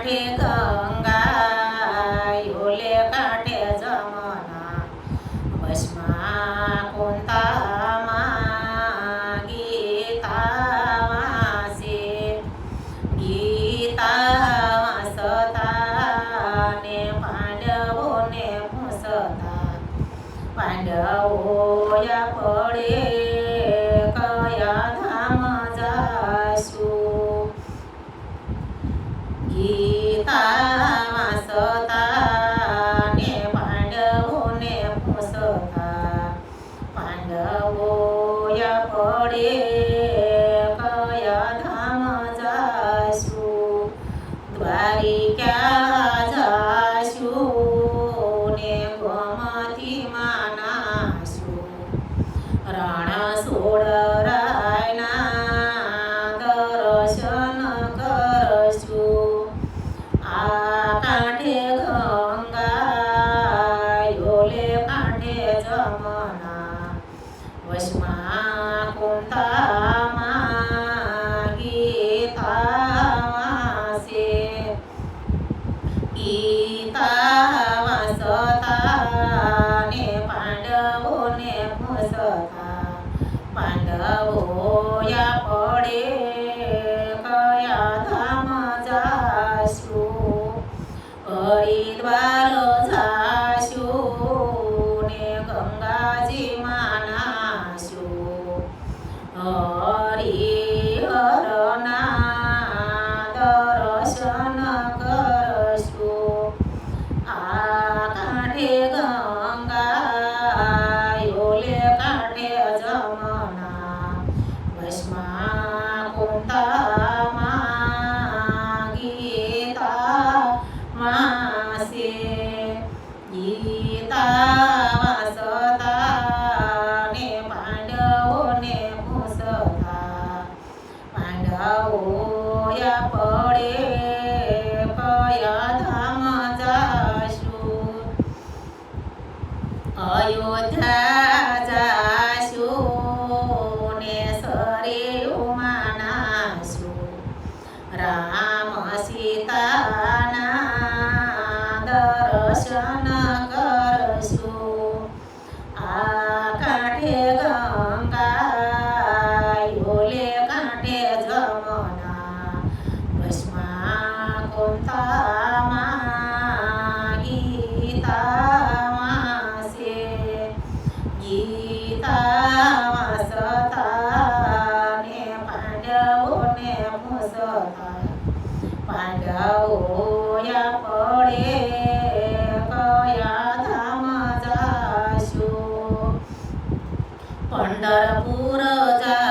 કાંઠે ગંગા ઓલે કાંઠે જમના વશમાં કુંતામાં ગીતા વાસે ગીતા વાસતા ને પાંડવોને પૂછતા પાંડવોયા પડે કયા ધામ જાશું ગીતા વાસતા ને પાંડવોને પૂછતા પાંડવોયા પડે કયા ધામ જાશું દ્વારિકા જાશું ને ગોમતી માનાશું રણ સોડરાયના દર્શન કરશું આ કાંઠે ગંગા ઓલે કાંઠે જમના વશમાં કુંતામાં ગીતા વાસે ગીતા વાસતા ને પાંડવોને પૂછતા પાંડવોયા પડે કયા ધામ જાશું હરિદ્વાર જાશું ને ગંગાજીમાં નાશું હરિહરના દર્શન કરશું આ કાંઠે ગંગા ઓલે કાંઠે જમના વશમાં કુંતામાં ગીતા વાસે ગીતા વાસતા ને પાંડવોને પૂછતા પાંડવોયા પડે કયા ધામ જાશું અયોધ્યા જાશું ને સરયુમાં નાશું રામ સીતાના દર્શન કરશું આ કાંઠે ગંગા ઓલે કાંઠે જમના વશમાં કુંતામાં ગીતા વાસે ગીતા વાસતા ને પાંડવોને પૂછતા પાંડવોયા પડે કયા ધામ જાશું પંઢરપુર જા